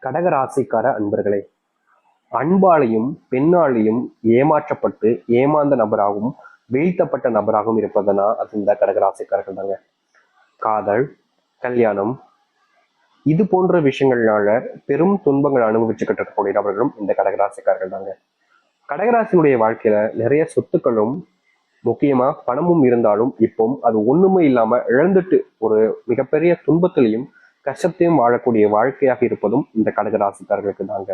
கடகராசிக்கார அன்பர்களே, அன்பாலையும் பெண்ணாலையும் ஏமாற்றப்பட்டு ஏமாந்த நபராகவும் வீழ்த்தப்பட்ட நபராகவும் இருப்பதுனா அது இந்த கடகராசிக்காரர்கள் தாங்க. காதல், கல்யாணம் இது போன்ற விஷயங்கள்னால பெரும் துன்பங்கள் அனுபவிச்சுக்கிட்டு இருக்கக்கூடிய நபர்களும் இந்த கடகராசிக்காரர்கள் தாங்க. கடகராசினுடைய வாழ்க்கையில நிறைய சொத்துக்களும் முக்கியமா பணமும் இருந்தாலும் இப்போ அது ஒண்ணுமே இல்லாம இழந்துட்டு ஒரு மிகப்பெரிய துன்பத்திலையும் கஷ்டத்தையும் வாழக்கூடிய வாழ்க்கையாக இருப்பதும் இந்த கடகராசிக்காரர்களுக்கு தாங்க.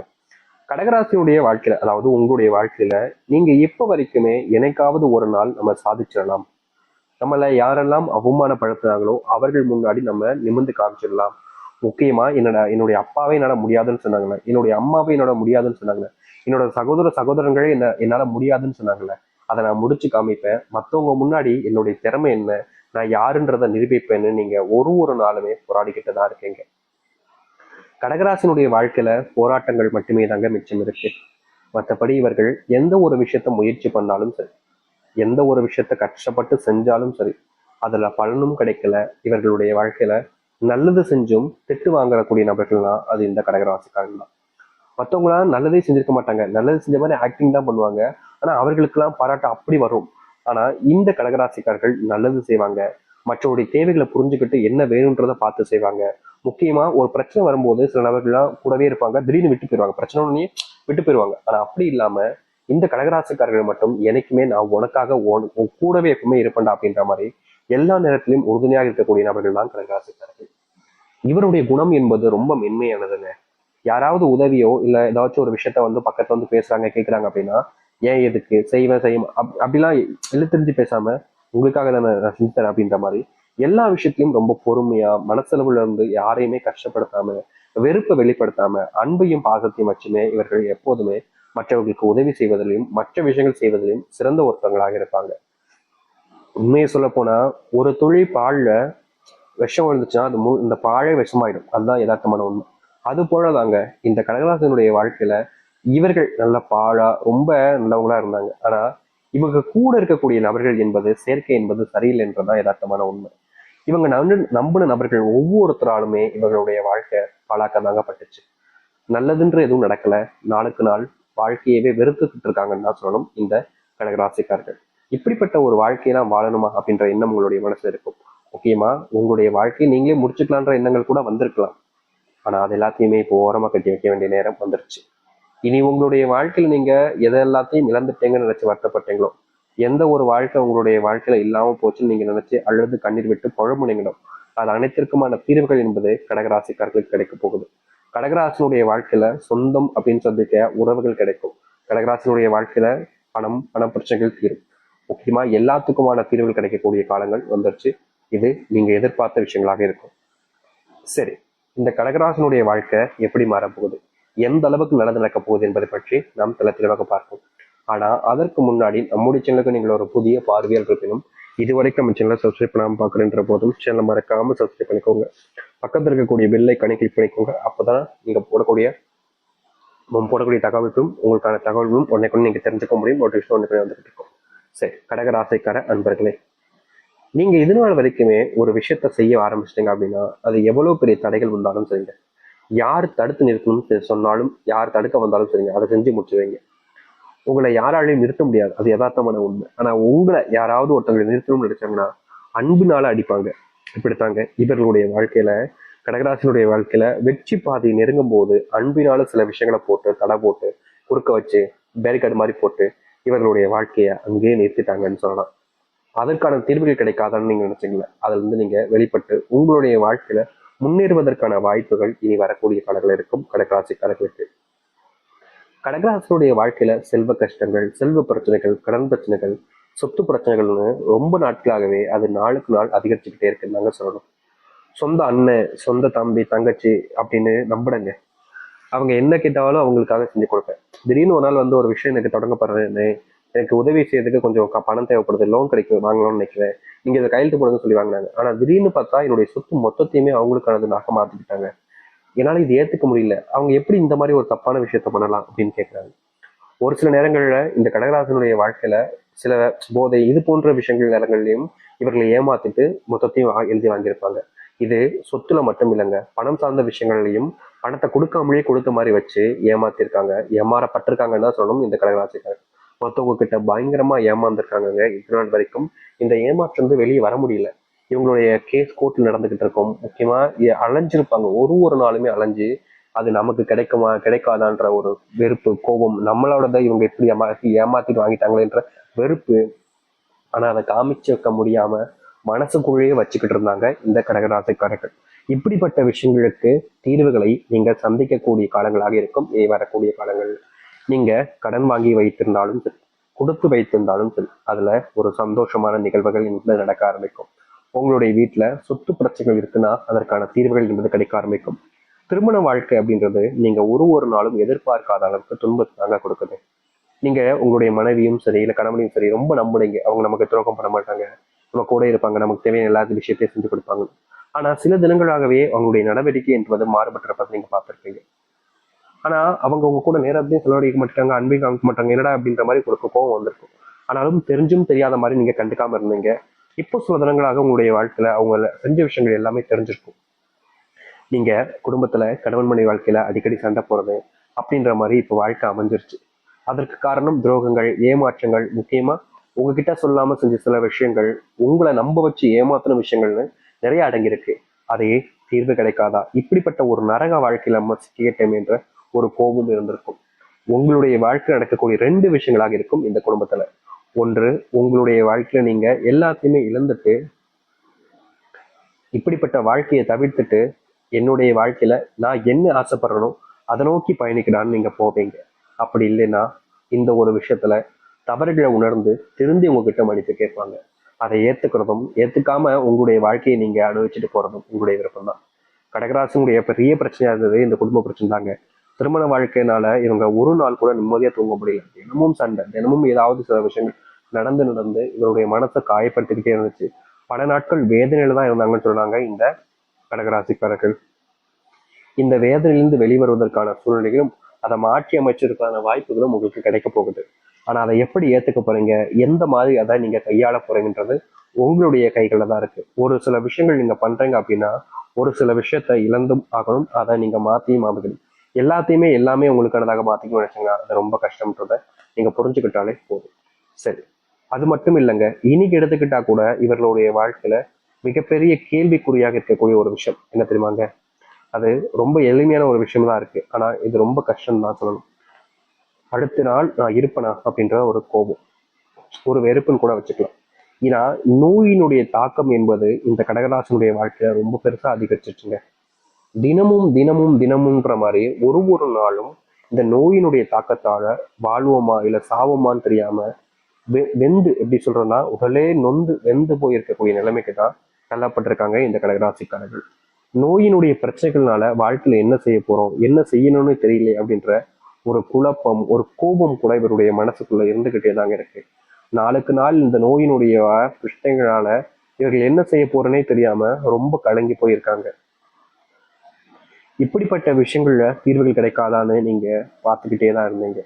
கடகராசியுடைய வாழ்க்கையில, அதாவது உங்களுடைய வாழ்க்கையில நீங்க இப்ப வரைக்குமே என்னைக்காவது ஒரு நாள் நம்ம சாதிச்சிடலாம், நம்மள யாரெல்லாம் அவமானப்படுத்துறாங்களோ அவர்கள் முன்னாடி நம்ம நிமிர்ந்து காமிச்சிடலாம். முக்கியமா என்னுடைய அப்பாவே என்னால முடியாதுன்னு சொன்னாங்களே, என்னுடைய அம்மாவே என்னோட முடியாதுன்னு சொன்னாங்களே, என்னோட சகோதரங்களே என்னால முடியாதுன்னு சொன்னாங்களே, அதை நான் முடிச்சு காமிப்பேன், மற்றவங்க முன்னாடி என்னுடைய திறமை என்ன, நான் யாருன்றதை நிரூபிப்பேன்னு நீங்க ஒரு நாளுமே போராடிக்கிட்டு தான் இருக்கீங்க. கடகராசினுடைய வாழ்க்கையில போராட்டங்கள் மட்டுமே தாங்க மிச்சம் இருக்கு. மற்றபடி இவர்கள் எந்த ஒரு விஷயத்த முயற்சி பண்ணாலும் சரி, எந்த ஒரு விஷயத்த கஷ்டப்பட்டு செஞ்சாலும் சரி, அதுல பலனும் கிடைக்கல. இவர்களுடைய வாழ்க்கையில நல்லது செஞ்சும் திட்டு வாங்கக்கூடிய நபர்கள்னா அது இந்த கடகராசிக்காரங்க தான். மற்றவங்களாம் நல்லதே செஞ்சிருக்க மாட்டாங்க, நல்லது செஞ்ச மாதிரி ஆக்டிங் தான் பண்ணுவாங்க, ஆனா அவர்களுக்கெல்லாம் பாராட்டம் அப்படி வரும். ஆனா இந்த கடகராசிக்காரர்கள் நல்லது செய்வாங்க, மற்றவருடைய தேவைகளை புரிஞ்சுக்கிட்டு என்ன வேணும்ன்றதை பார்த்து செய்வாங்க. முக்கியமா ஒரு பிரச்சனை வரும்போது சில நபர்கள்லாம் கூடவே இருப்பாங்க, திடீர்னு விட்டு போயிடுவாங்க, பிரச்சனை உடனே விட்டு போயிடுவாங்க. ஆனா அப்படி இல்லாம இந்த கடகராசிக்காரர்கள் மட்டும் என்னைக்குமே நான் உனக்காக கூடவே எப்பவுமே இருப்பேன்டா அப்படின்ற மாதிரி எல்லா நேரத்திலும் உறுதுணையாக இருக்கக்கூடிய நபர்கள் தான் கடகராசிக்காரர்கள். இவருடைய குணம் என்பது ரொம்ப மென்மையானதுங்க. யாராவது உதவியோ இல்ல ஏதாச்சும் ஒரு விஷயத்த வந்து பக்கத்துல வந்து பேசுறாங்க கேட்கறாங்க அப்படின்னா, ஏன் எதுக்கு செய்வேன் செய்யும் அப்படிலாம் எழுத்தறிஞ்சு பேசாம உங்களுக்காக தானே நான் செஞ்சேன் அப்படின்ற மாதிரி எல்லா விஷயத்திலையும் ரொம்ப பொறுமையா மனசளவுல இருந்து யாரையுமே கஷ்டப்படுத்தாம வெறுப்பை வெளிப்படுத்தாம அன்பையும் பாசத்தையும் வச்சுமே இவர்கள் எப்போதுமே மற்றவர்களுக்கு உதவி செய்வதிலையும் மற்ற விஷயங்கள் செய்வதிலையும் சிறந்த ஒருத்தவங்களாக இருப்பாங்க. உண்மையை சொல்ல போனா ஒரு துளி பால்ல விஷம் விழுந்துச்சுன்னா அது இந்த பாழே விஷமாயிடும், அதுதான் யதார்த்தமான உண்மை. அது போலதாங்க இந்த கடகராசனுடைய வாழ்க்கையில இவர்கள் நல்ல பாழா ரொம்ப நல்லவங்களா இருந்தாங்க. ஆனா இவங்க கூட இருக்கக்கூடிய நபர்கள் என்பது செயற்கை என்பது சரியில்லை என்றதான் யதார்த்தமான உண்மை. இவங்க நம்பின நபர்கள் ஒவ்வொருத்தராலுமே இவங்களுடைய வாழ்க்கை பாழாக்க தாங்கப்பட்டுச்சு. நல்லதுன்ற எதுவும் நடக்கல, நாளுக்கு நாள் வாழ்க்கையவே வெறுத்துக்கிட்டு இருக்காங்கன்னு தான் சொல்லணும் இந்த கடகராசிக்காரர்கள். இப்படிப்பட்ட ஒரு வாழ்க்கையெல்லாம் வாழணுமா அப்படின்ற எண்ணம் உங்களுடைய மனசுல இருக்கும். முக்கியமா உங்களுடைய வாழ்க்கையை நீங்களே முடிச்சுக்கலான்ற எண்ணங்கள் கூட வந்திருக்கலாம். ஆனா அது எல்லாத்தையுமே இப்போ ஓரமா கட்டி வைக்க வேண்டிய நேரம் வந்துருச்சு. இனி உங்களுடைய வாழ்க்கையில நீங்க எதை எல்லாத்தையும் இழந்துட்டீங்கன்னு நினைச்சு வருத்தப்பட்டீங்களோ, எந்த ஒரு வாழ்க்கை உங்களுடைய வாழ்க்கையில இல்லாம போச்சுன்னு நீங்க நினைச்சு அழுது கண்ணீர் விட்டு புழம்புனீங்களோ, அது அனைத்திற்குமான தீர்வுகள் என்பது கடகராசிக்காரர்களுக்கு கிடைக்க போகுது. கடகராசினுடைய வாழ்க்கையில சொந்தம் அப்படின்னு சொல்லிக்க உறவுகள் கிடைக்கும். கடகராசினுடைய வாழ்க்கையில பண பிரச்சனைகள் தீரும். முக்கியமா எல்லாத்துக்குமான தீர்வுகள் கிடைக்கக்கூடிய காலங்கள் வந்துருச்சு. இது நீங்க எதிர்பார்த்த விஷயங்களாக இருக்கும். சரி, இந்த கடகராசனுடைய வாழ்க்கை எப்படி மாறப்போகுது, எந்த அளவுக்கு நடக்க போகுது என்பதை பற்றி நாம் தெளிவாக பார்ப்போம். ஆனா அதற்கு முன்னாடி நம்முடைய சேனலுக்கு நீங்கள் ஒரு புதிய பார்வையால் இருப்பினும் இதுவரைக்கும் நம்ம சேனலை சப்ஸ்கிரைப் பண்ணாமல் பார்க்குறேன்ற போதும் சேனலை மறக்காம சப்ஸ்கிரைப் பண்ணிக்கோங்க. பக்கத்தில் இருக்கக்கூடிய பெல் ஐக்கானை கிளிக் பண்ணிக்கோங்க. அப்போதான் நீங்க போடக்கூடிய தகவல்களும் உங்களுக்கான தகவல்களும் உடனே நீங்க தெரிஞ்சுக்க முடியும். நோட்டிஃபிகேஷன் உடனே வந்துட்டு இருக்கும். சரி, கடகராசிக்கார அன்பர்களே, நீங்க இது நாள் வரைக்குமே ஒரு விஷயத்த செய்ய ஆரம்பிச்சிட்டீங்க அப்படின்னா அது எவ்வளவு பெரிய தடைகள் வந்தாலும் சரிங்க, யார் தடுத்து நிறுத்தணும்னு சொன்னாலும் யார் தடுக்க வந்தாலும் சரிங்க, அதை செஞ்சு முடிச்சுவீங்க. உங்களை யாராலையும் நிறுத்த முடியாது, அது யதார்த்தமான உண்மை. ஆனா உங்களை யாராவது ஒருத்தவங்களை நிறுத்தணும்னு நினைச்சாங்கன்னா அன்புனால அடிப்பாங்க. இப்படித்தாங்க இவர்களுடைய வாழ்க்கையில, கடகராசினுடைய வாழ்க்கையில வெற்றி பாதையை நெருங்கும் போது அன்பினால சில விஷயங்களை போட்டு தடை போட்டு குறுக்க வச்சு பேரிகார்டு மாதிரி போட்டு இவர்களுடைய வாழ்க்கையை அங்கேயே நிறுத்திட்டாங்கன்னு சொல்லலாம். அதற்கான தீர்வுகள் கிடைக்காதான்னு நீங்க நினைச்சீங்களா, அதுல இருந்து நீங்க வெளிப்பட்டு உங்களுடைய வாழ்க்கையில முன்னேறுவதற்கான வாய்ப்புகள் இனி வரக்கூடிய காலங்கள் இருக்கும் கடகராசிக்காரர்களுக்கு. கடகராசினுடைய வாழ்க்கையில செல்வ கஷ்டங்கள், செல்வ பிரச்சனைகள், கடன் பிரச்சனைகள், சொத்து பிரச்சனைகள்னு ரொம்ப நாட்களாகவே அது நாளுக்கு நாள் அதிகரிச்சுக்கிட்டே இருக்குன்னு நாங்க சொல்லணும். சொந்த அண்ணன், சொந்த தம்பி, தங்கச்சி அப்படின்னு நம்பிடுங்க, அவங்க என்ன கேட்டாலும் அவங்களுக்காக செஞ்சு கொடுப்பேன். திடீர்னு ஒரு நாள் வந்து ஒரு விஷயம் எனக்கு தொடங்கப்படுறேன்னு, எனக்கு உதவி செய்யறதுக்கு கொஞ்சம் பணம் தேவைப்படுது, லோன் கிடைக்கும் வாங்கலாம்னு நினைக்கிறேன், நீங்க இதை கையெழுத்து போடுங்கன்னு சொல்லி வாங்கினாங்க. ஆனா திடீர்னு பார்த்தா என்னுடைய சொத்து மொத்தத்தையுமே அவங்களுக்கானது நாக்க மாத்திக்கிட்டாங்க. என்னால இது ஏத்துக்க முடியல, அவங்க எப்படி இந்த மாதிரி ஒரு தப்பான விஷயத்த பண்ணலாம் அப்படின்னு கேட்கிறாங்க. ஒரு சில நேரங்கள்ல இந்த கடகராசனுடைய வாழ்க்கையில சில போதை இது போன்ற விஷயங்கள் நேரங்கள்லயும் இவர்களை ஏமாத்திட்டு மொத்தத்தையும் எழுதி வாங்கியிருப்பாங்க. இது சொத்துல மட்டும் இல்லைங்க, பணம் சார்ந்த விஷயங்கள்லையும் பணத்தை கொடுக்காமலேயே கொடுத்த மாதிரி வச்சு ஏமாத்திருக்காங்க, ஏமாறப்பட்டிருக்காங்கன்னு தான் சொல்லணும் இந்த கடகராசிக்காரர். மற்றவங்க கிட்ட பயங்கரமா ஏமாந்துருக்காங்க. இது நாள் வரைக்கும் இந்த ஏமாற்றம் வந்து வெளியே வர முடியல. இவங்களுடைய கேஸ் கோர்ட்ல நடந்துகிட்டு இருக்கும். முக்கியமா அலைஞ்சிருப்பாங்க, ஒரு நாளுமே அலைஞ்சு அது நமக்கு கிடைக்குமா கிடைக்காதான்ற ஒரு வெறுப்பு, கோபம், நம்மளோட இவங்க எப்படி ஏமாத்திட்டு வாங்கிட்டாங்களேன்ற வெறுப்பு. ஆனா அதை காமிச்சு வைக்க முடியாம மனசுக்குள்ளேயே வச்சுக்கிட்டு இருந்தாங்க இந்த கடகராசிக்காரர்கள். இப்படிப்பட்ட விஷயங்களுக்கு தீர்வுகளை நீங்க சந்திக்கக்கூடிய காலங்களாக இருக்கும் வரக்கூடிய காலங்கள். நீங்க கடன் வாங்கி வைத்திருந்தாலும் சரி, கொடுத்து வைத்திருந்தாலும் சரி, அதுல ஒரு சந்தோஷமான நிகழ்வுகள் என்பது நடக்க ஆரம்பிக்கும். உங்களுடைய வீட்டுல சொத்து பிரச்சனைகள் இருக்குன்னா அதற்கான தீர்வுகள் என்பது கிடைக்க ஆரம்பிக்கும். திருமண வாழ்க்கை அப்படின்றது நீங்க ஒரு நாளும் எதிர்பார்க்காத அளவுக்கு துன்பத்தை தாங்க கொடுக்குது. நீங்க உங்களுடைய மனைவியும் சரி இல்ல கணவனையும் சரி ரொம்ப நம்புனீங்க, அவங்க நமக்கு துரோகம் பண்ண மாட்டாங்க, நம்ம கூட இருப்பாங்க, நமக்கு தேவையான எல்லா விஷயத்தையும் செஞ்சு கொடுப்பாங்க. ஆனா சில தினங்களாகவே அவங்களுடைய நடவடிக்கை என்பது மாறுபட்டிருப்பதை நீங்க பார்த்திருப்பீங்க. ஆனா அவங்க உங்க கூட நேரத்தையும் செலவழிக்க மாட்டாங்க, அன்பையும் காமிக்க மாட்டாங்க, என்னடா அப்படின்ற மாதிரி கொடுக்க கோவம் வந்திருக்கும். ஆனாலும் தெரிஞ்சும் தெரியாத மாதிரி நீங்க கண்டுக்காம இருந்தீங்க. இப்போ சில தினங்களாக உங்களுடைய வாழ்க்கையில அவங்க செஞ்ச விஷயங்கள் எல்லாமே தெரிஞ்சிருக்கும். நீங்க குடும்பத்துல கணவன் மனைவி வாழ்க்கையில அடிக்கடி சண்டை போறது அப்படின்ற மாதிரி இப்ப வாழ்க்கை அமைஞ்சிருச்சு. அதற்கு காரணம் துரோகங்கள், ஏமாற்றங்கள், முக்கியமா உங்ககிட்ட சொல்லாம செஞ்ச சில விஷயங்கள், உங்களை நம்ப வச்சு ஏமாத்தின விஷயங்கள்னு நிறைய அடங்கியிருக்கு. அதையே தீர்வு கிடைக்காதா, இப்படிப்பட்ட ஒரு நரக வாழ்க்கையில நம்ம சிக்கிட்டோம் என்ற ஒரு கோபம் இருந்திருக்கும். உங்களுடைய வாழ்க்கையில் நடக்கக்கூடிய 2 விஷயங்களாக இருக்கும் இந்த குடும்பத்துல. ஒன்று, உங்களுடைய வாழ்க்கையில நீங்க எல்லாத்தையுமே இழந்துட்டு இப்படிப்பட்ட வாழ்க்கையை தவிர்த்துட்டு என்னுடைய வாழ்க்கையில நான் என்ன ஆசைப்படுறனோ அதை நோக்கி பயணிக்கிறான்னு நீங்க போவீங்க. அப்படி இல்லைன்னா இந்த ஒரு விஷயத்துல தவறுகளை உணர்ந்து திருந்தி உங்ககிட்ட மன்னிப்பு கேட்பாங்க. அதை ஏத்துக்கிறதும் ஏத்துக்காம உங்களுடைய வாழ்க்கையை நீங்க அனுபவிச்சுட்டு போறதும் உங்களுடைய விருப்பம் தான். கடகராசினுடைய பெரிய பிரச்சனையா இருந்தது இந்த குடும்ப பிரச்சனை தாங்க. திருமண வாழ்க்கையினால இவங்க ஒரு நாள் கூட நிம்மதியா தூங்க முடியல. தினமும் சண்டை, தினமும் ஏதாவது சில விஷயங்கள் நடந்து நடந்து இவருடைய மனசை காயப்படுத்திக்கிட்டே இருந்துச்சு. பல நாட்கள் வேதனையில தான் இருந்தாங்கன்னு சொன்னாங்க இந்த கடகராசிக்காரர்கள். இந்த வேதனையிலிருந்து வெளிவருவதற்கான சூழ்நிலைகளும் அதை மாற்றி அமைச்சதற்கான வாய்ப்புகளும் உங்களுக்கு கிடைக்க போகுது. ஆனா அதை எப்படி ஏத்துக்க போறீங்க, எந்த மாதிரி அதை நீங்க கையாள போறீங்கன்றது உங்களுடைய கைகளில் தான் இருக்கு. ஒரு சில விஷயங்கள் நீங்க பண்றீங்க அப்படின்னா ஒரு சில விஷயத்த இழந்தும் ஆகணும், அதை நீங்க மாத்தியும் ஆகணும். எல்லாத்தையுமே எல்லாமே உங்களுக்கானதாக மாத்திக்க நினைச்சீங்கன்னா அது ரொம்ப கஷ்டம்ன்றத நீங்க புரிஞ்சுக்கிட்டாலே போதும். சரி, அது மட்டும் இல்லைங்க, இன்னைக்கு எடுத்துக்கிட்டா கூட இவர்களுடைய வாழ்க்கையில மிகப்பெரிய கேள்விக்குறியாக இருக்கக்கூடிய ஒரு விஷயம் என்ன தெரியுமாங்க? அது ரொம்ப எளிமையான ஒரு விஷயம் தான் இருக்கு, ஆனா இது ரொம்ப கஷ்டம் தான் சொல்லணும். அடுத்த நாள் நான் இருப்பேனா அப்படின்ற ஒரு கோபம், ஒரு வெறுப்புன்னு கூட வச்சுக்கலாம். ஏன்னா நோயினுடைய தாக்கம் என்பது இந்த கடகராசனுடைய வாழ்க்கையில ரொம்ப பெருசா அதிகரிச்சிருச்சுங்க. தினமும் தினமும் தினமும்ன்ற மாதிரி ஒரு நாளும் இந்த நோயினுடைய தாக்கத்தால வாழ்வோமா இல்ல சாவோமான்னு தெரியாம வெந்து எப்படி சொல்றேன்னா உடலே நொந்து வெந்து போயிருக்கக்கூடிய நிலைமைக்கு தான் தள்ளப்பட்டிருக்காங்க இந்த கடகராசிக்காரர்கள். நோயினுடைய பிரச்சனைகள்னால வாழ்க்கையில என்ன செய்ய போறோம், என்ன செய்யணும்னு தெரியல அப்படின்ற ஒரு குழப்பம், ஒரு கோபம் கூட இவருடைய மனசுக்குள்ள இருந்துகிட்டே தாங்க இருக்கு. நாளுக்கு நாள் இந்த நோயினுடைய பிரச்சனைகளால இவர்கள் என்ன செய்ய போறேன்னே தெரியாம ரொம்ப கலங்கி போயிருக்காங்க. இப்படிப்பட்ட விஷயங்கள்ல தீர்வுகள் கிடைக்காதான்னு நீங்க பார்த்துக்கிட்டே தான் இருந்தீங்க.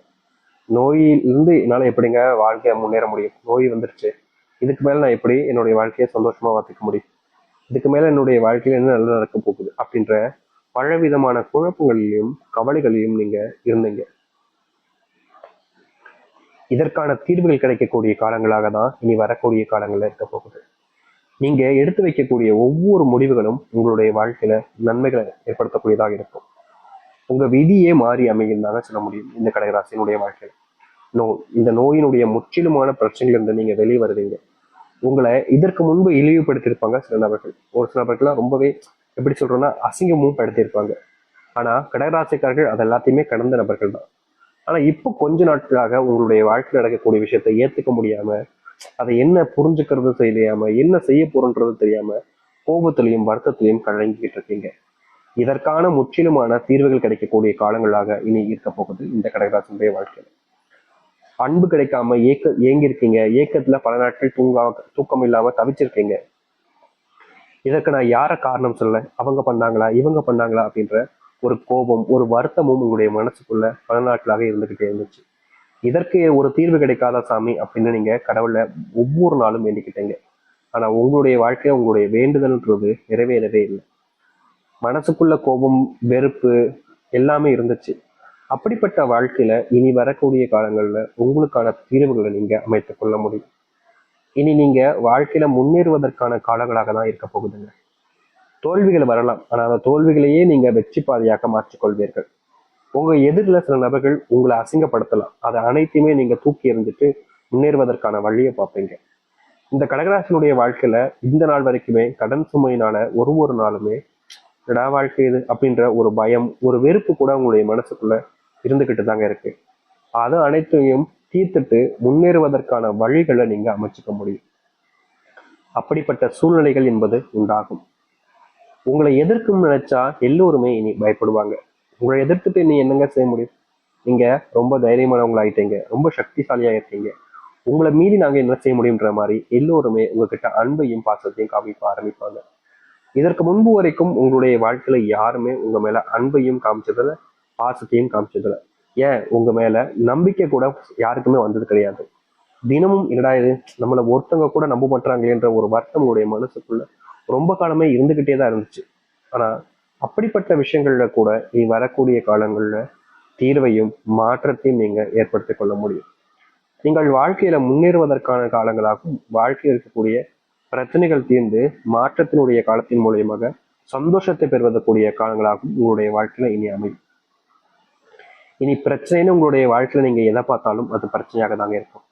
நோயிலிருந்து என்னால எப்படிங்க வாழ்க்கையை முன்னேற முடியும், நோய் வந்துருச்சு, இதுக்கு மேல நான் எப்படி என்னுடைய வாழ்க்கையை சந்தோஷமா பார்த்துக்க முடியும், இதுக்கு மேல என்னுடைய வாழ்க்கையில என்ன நல்லது நடக்க போகுது அப்படின்ற பலவிதமான குழப்பங்களிலும் கவலைகளிலும் நீங்க இருந்தீங்க. இதற்கான தீர்வுகள் கிடைக்கக்கூடிய காலங்களாக தான் இனி வரக்கூடிய காலங்கள்ல இருக்க போகுது. நீங்க எடுத்து வைக்கக்கூடிய ஒவ்வொரு முடிவுகளும் உங்களுடைய வாழ்க்கையில நன்மைகளை ஏற்படுத்தக்கூடியதாக இருக்கும். உங்க விதியே மாறி அமையும்னால சொல்ல முடியும் இந்த கடகராசியினுடைய வாழ்க்கையில. இந்த நோயினுடைய முற்றிலுமான பிரச்சனைகள் இருந்து நீங்க வெளியே வருவீங்க. உங்களை இதற்கு முன்பு இழிவுபடுத்தியிருப்பாங்க சில நபர்கள், ஒரு சில நபர்கள்லாம் ரொம்பவே எப்படி சொல்றோம்னா அசிங்கமும் படுத்தியிருப்பாங்க. ஆனா கடகராசிக்காரர்கள் அது எல்லாத்தையுமே கடந்த நபர்கள் தான். ஆனா இப்போ கொஞ்ச நாட்களாக உங்களுடைய வாழ்க்கையில் நடக்கக்கூடிய விஷயத்தை ஏத்துக்க முடியாம, அதை என்ன புரிஞ்சுக்கிறது தெரியாம, என்ன செய்ய போறோன்றது தெரியாம கோபத்திலையும் வருத்தத்திலையும் கலங்கிக்கிட்டு இருக்கீங்க. இதற்கான முற்றிலுமான தீர்வுகள் கிடைக்கக்கூடிய காலங்களாக இனி இருக்க போகுது இந்த கடகராசினுடைய வாழ்க்கையில. அன்பு கிடைக்காம ஏங்கிருக்கீங்க, ஏக்கத்துல பல நாட்கள் தூக்கம் இல்லாம தவிச்சிருக்கீங்க. இதற்கு நான் யார காரணம் சொல்ல, அவங்க பண்ணாங்களா இவங்க பண்ணாங்களா அப்படின்ற ஒரு கோபம், ஒரு வருத்தமும் உங்களுடைய மனசுக்குள்ள பல நாட்களாக இருந்துகிட்டே இருந்துச்சு. இதற்கு ஒரு தீர்வு கிடைக்காத சாமி அப்படின்னு நீங்க கடவுளை ஒவ்வொரு நாளும் வேண்டிக்கிட்டீங்க. ஆனா உங்களுடைய வாழ்க்கையில உங்களுடைய வேண்டுதல்ன்றது நிறைவேறவே இல்லை. மனசுக்குள்ள கோபம், வெறுப்பு எல்லாமே இருந்துச்சு. அப்படிப்பட்ட வாழ்க்கையில இனி வரக்கூடிய காலங்கள்ல உங்களுக்கான தீர்வுகளை நீங்க அமைத்துக் கொள்ள முடியும். இனி நீங்க வாழ்க்கையில முன்னேறுவதற்கான காலங்களாக தான் இருக்க போகுதுங்க. தோல்விகள் வரலாம், ஆனா அந்த தோல்விகளையே நீங்க வெற்றி பாதையாக மாற்றிக்கொள்வீர்கள். உங்க எதிரில சில நபர்கள் உங்களை அசிங்கப்படுத்தலாம், அதை அனைத்தையுமே நீங்க தூக்கி எறிஞ்சிட்டு முன்னேறுவதற்கான வழியை பார்ப்பீங்க. இந்த கடகராசினுடைய வாழ்க்கையில இந்த நாள் வரைக்குமே கடன் சுமையினால ஒரு ஒரு நாளுமே என்னடா வாழ்க்கை இது அப்படின்ற ஒரு பயம், ஒரு வெறுப்பு கூட உங்களுடைய மனசுக்குள்ள இருந்துகிட்டு தாங்க இருக்கு. அது அனைத்தையும் தீர்த்துட்டு முன்னேறுவதற்கான வழிகளை நீங்க அமைச்சுக்க முடியும். அப்படிப்பட்ட சூழ்நிலைகள் என்பது உண்டாகும். உங்களை எதிர்க்கும் நினைச்சா எல்லோருமே இனி பயப்படுவாங்க. உங்களை எதிர்த்துட்டு நீ என்னங்க செய்ய முடியும்? நீங்க ரொம்ப தைரியமானவங்களா ஆயிட்டீங்க, ரொம்ப சக்திசாலியா இருக்கீங்க, உங்களை மீறி நாங்க என்ன செய்ய முடியுன்ற மாதிரி எல்லோருமே உங்ககிட்ட அன்பையும் பாசத்தையும் காமிக்க ஆரம்பிப்பாங்க. இதற்கு முன்பு வரைக்கும் உங்களுடைய வாழ்க்கையில யாருமே உங்க மேல அன்பையும் காமிச்சதில்ல, பாசத்தையும் காமிச்சதில்ல. ஏன் உங்க மேல நம்பிக்கை கூட யாருக்குமே வந்தது கிடையாது. தினமும் என்னடா இது, நம்மள ஒருத்தவங்க கூட நம்ப மாட்டாங்களேன்ற ஒரு வருத்தம் உங்களுடைய மனசுக்குள்ள ரொம்ப காலமே இருந்துகிட்டே தான் இருந்துச்சு. ஆனா அப்படிப்பட்ட விஷயங்கள்ல கூட நீ வரக்கூடிய காலங்கள்ல தீர்வையும் மாற்றத்தையும் நீங்க ஏற்படுத்திக் கொள்ள முடியும். நீங்கள் வாழ்க்கையில முன்னேறுவதற்கான காலங்களாகவும், வாழ்க்கையில் இருக்கக்கூடிய பிரச்சனைகள் தீர்ந்து மாற்றத்தினுடைய காலத்தின் மூலியமாக சந்தோஷத்தை பெறுவதற்குரிய காலங்களாகவும் உங்களுடைய வாழ்க்கையில இனி அமையும். இனி பிரச்சனைன்னு உங்களுடைய வாழ்க்கையில நீங்க எதை பார்த்தாலும் அது பிரச்சனையாக தாங்க இருக்கும்.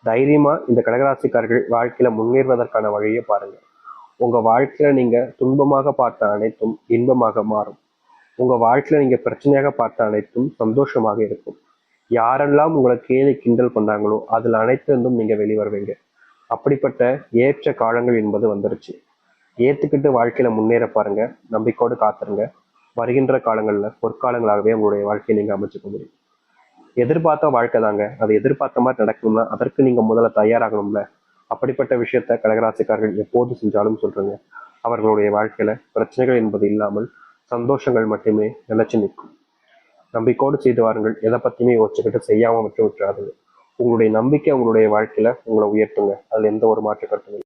தைரியமா இந்த கடகராசிக்காரர்கள் வாழ்க்கையில முன்னேறுவதற்கான வழியை பாருங்க. உங்க வாழ்க்கையில நீங்க துன்பமாக பார்த்த அனைத்தும் இன்பமாக மாறும். உங்க வாழ்க்கையில நீங்க பிரச்சனையாக பார்த்த அனைத்தும் சந்தோஷமாக இருக்கும். யாரெல்லாம் உங்களை கேலி கிண்டல் பண்ணாங்களோ அதுல அனைத்திலிருந்தும் நீங்க வெளிவருவீங்க. அப்படிப்பட்ட ஏற்ற காலங்கள் என்பது வந்துருச்சு. ஏத்துக்கிட்டு வாழ்க்கையில முன்னேற பாருங்க. நம்பிக்கையோடு காத்துருங்க. வருகின்ற காலங்கள்ல பொற்காலங்களாகவே உங்களுடைய வாழ்க்கையை நீங்க அமைச்சுக்க முடியும். எதிர்பார்த்த வாழ்க்கை தாங்க. அது எதிர்பார்த்த மாதிரி நடக்கணும்னா அதற்கு நீங்க முதல்ல தயாராகணும்ல. அப்படிப்பட்ட விஷயத்த கடகராசிக்காரர்கள் எப்போது செஞ்சாலும் சொல்றேங்க. அவர்களுடைய வாழ்க்கையில பிரச்சனைகள் என்பது இல்லாமல் சந்தோஷங்கள் மட்டுமே நிலைச்சு நிற்கும். நம்பிக்கையோடு செய்து வாருங்கள். எதை பத்தியுமே யோசிச்சுக்கிட்டு செய்யாம விட்டு விட்டுறாதுங்க. உங்களுடைய நம்பிக்கை உங்களுடைய வாழ்க்கையில உங்களை உயர்த்துங்க. அதுல எந்த ஒரு மாற்று கருத்தும் இல்லை.